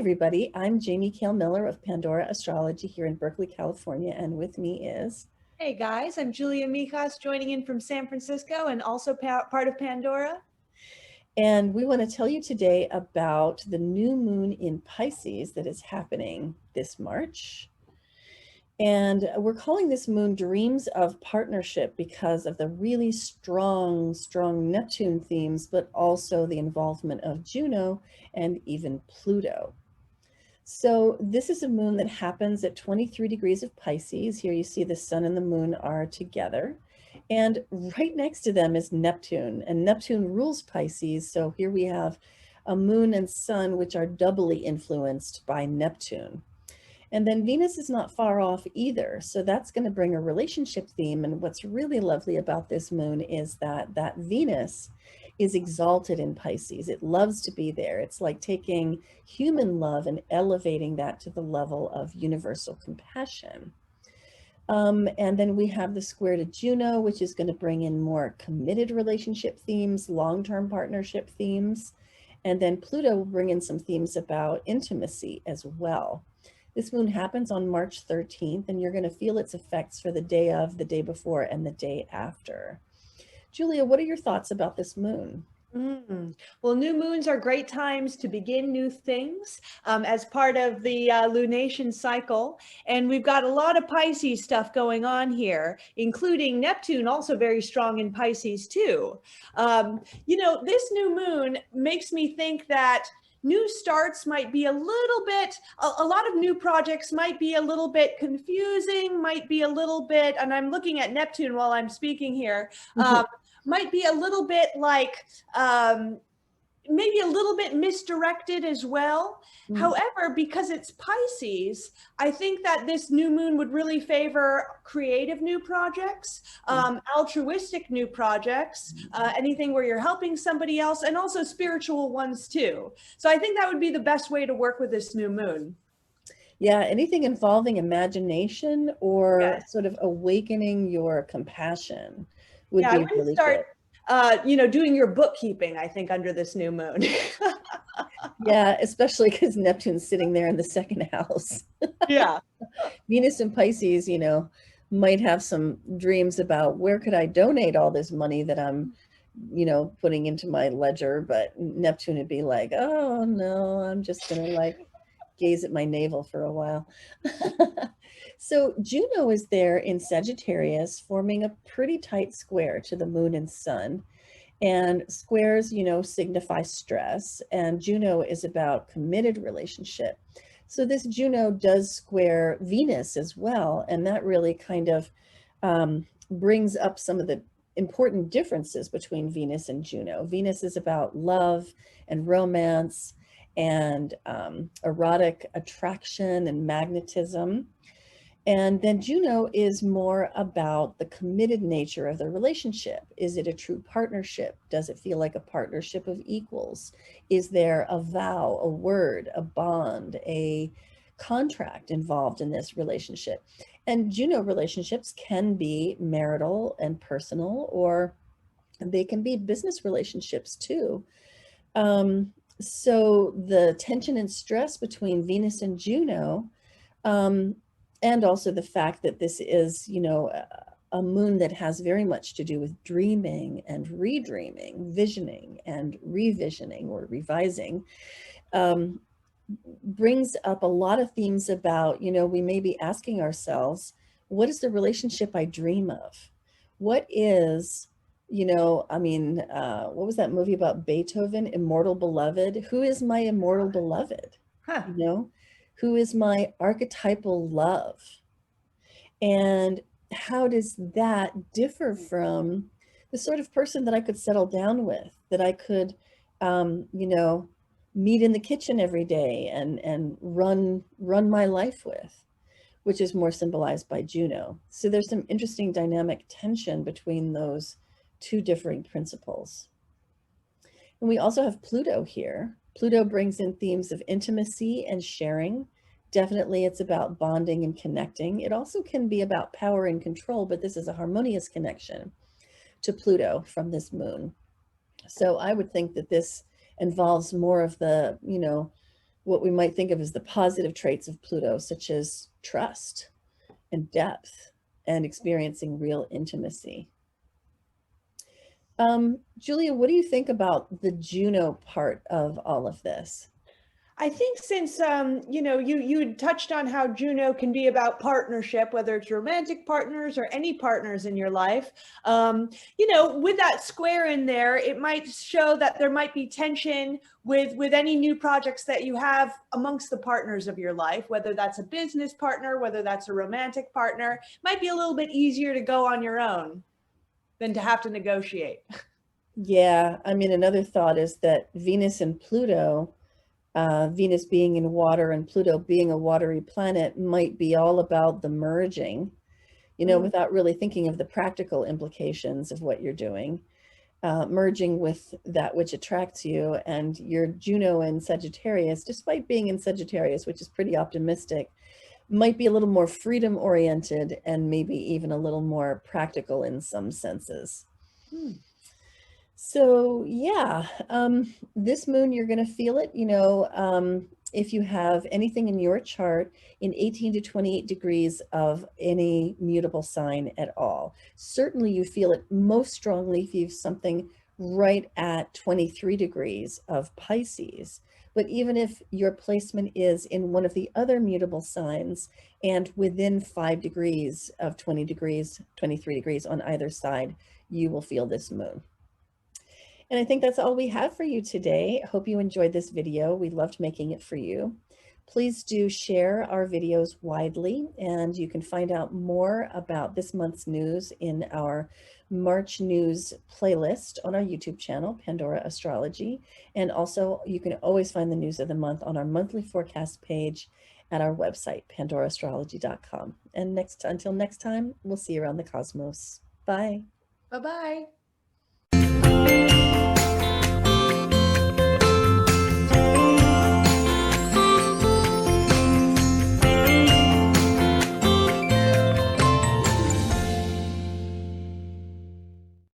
everybody. I'm Jamie Kale Miller of Pandora Astrology here in Berkeley, California, and with me is... Hey guys, I'm Julia Mijas joining in from San Francisco and also part of Pandora. And we want to tell you today about the new moon in Pisces that is happening this March. And we're calling this moon Dreams of Partnership because of the really strong Neptune themes, but also the involvement of Juno and even Pluto. So this is a moon that happens at 23 degrees of Pisces. Here you see the sun and the moon are together. And right next to them is Neptune, and Neptune rules Pisces. So here we have a moon and sun, which are doubly influenced by Neptune. And then Venus is not far off either. So that's going to bring a relationship theme. And what's really lovely about this moon is that Venus is exalted in Pisces. It loves to be there. It's like taking human love and elevating that to the level of universal compassion. And then we have the square to Juno, which is going to bring in more committed relationship themes, long-term partnership themes. And then Pluto will bring in some themes about intimacy as well. This moon happens on March 13th, and you're going to feel its effects for the day of, the day before, and the day after. Julia, what are your thoughts about this moon? Well, new moons are great times to begin new things as part of the lunation cycle. And we've got a lot of Pisces stuff going on here, including Neptune, also very strong in Pisces too. This new moon makes me think that new starts might be a little bit, a lot of new projects might be a little bit confusing, might be a little bit, and I'm looking at Neptune while I'm speaking here, might be a little bit like, maybe a little bit misdirected as well. However, because it's Pisces, I think that this new moon would really favor creative new projects, altruistic new projects, anything where you're helping somebody else, and also spiritual ones too. So I think that would be the best way to work with this new moon. Yeah, anything involving imagination or Yes. sort of awakening your compassion would Yeah, I be wouldn't really start, good. doing your bookkeeping, I think, under this new moon. Yeah, especially because Neptune's sitting there in the second house. Yeah. Venus and Pisces, might have some dreams about where could I donate all this money that I'm, putting into my ledger. But Neptune would be like, oh no, I'm just gonna like gaze at my navel for a while. So Juno is there in Sagittarius, forming a pretty tight square to the moon and sun. And squares, signify stress. And Juno is about committed relationship. So this Juno does square Venus as well. And that really kind of brings up some of the important differences between Venus and Juno. Venus is about love and romance and erotic attraction and magnetism. And then Juno is more about the committed nature of the relationship. Is it a true partnership? Does it feel like a partnership of equals? Is there a vow, a word, a bond, a contract involved in this relationship? And Juno relationships can be marital and personal, or they can be business relationships too. So the tension and stress between Venus and Juno, and also the fact that this is, a moon that has very much to do with dreaming and redreaming, visioning and revisioning or revising, brings up a lot of themes about, we may be asking ourselves, what is the relationship I dream of? What is, what was that movie about Beethoven, Immortal Beloved? Who is my immortal beloved? Huh. Who is my archetypal love? And how does that differ from the sort of person that I could settle down with, that I could, meet in the kitchen every day and run my life with, which is more symbolized by Juno. So there's some interesting dynamic tension between those two differing principles. And we also have Pluto here. Pluto brings in themes of intimacy and sharing. Definitely it's about bonding and connecting. It also can be about power and control, but this is a harmonious connection to Pluto from this moon. So I would think that this involves more of the, what we might think of as the positive traits of Pluto, such as trust and depth and experiencing real intimacy. Julia, what do you think about the Juno part of all of this? I think since you touched on how Juno can be about partnership, whether it's romantic partners or any partners in your life, with that square in there, it might show that there might be tension with any new projects that you have amongst the partners of your life, whether that's a business partner, whether that's a romantic partner. It might be a little bit easier to go on your own than to have to negotiate. Yeah, I mean, another thought is that Venus and Pluto, Venus being in water and Pluto being a watery planet, might be all about the merging, Mm. without really thinking of the practical implications of what you're doing. Merging with that which attracts you, and your Juno in Sagittarius, despite being in Sagittarius, which is pretty optimistic, might be a little more freedom oriented and maybe even a little more practical in some senses. Mm. So yeah, this moon, you're going to feel it, if you have anything in your chart in 18 to 28 degrees of any mutable sign at all. Certainly you feel it most strongly if you have something right at 23 degrees of Pisces. But even if your placement is in one of the other mutable signs and within 5 degrees of 20 degrees, 23 degrees on either side, you will feel this moon. And I think that's all we have for you today. Hope you enjoyed this video. We loved making it for you. Please do share our videos widely, and you can find out more about this month's news in our March news playlist on our YouTube channel, Pandora Astrology. And also you can always find the news of the month on our monthly forecast page at our website, pandoraastrology.com. And until next time, we'll see you around the cosmos. Bye. Bye-bye.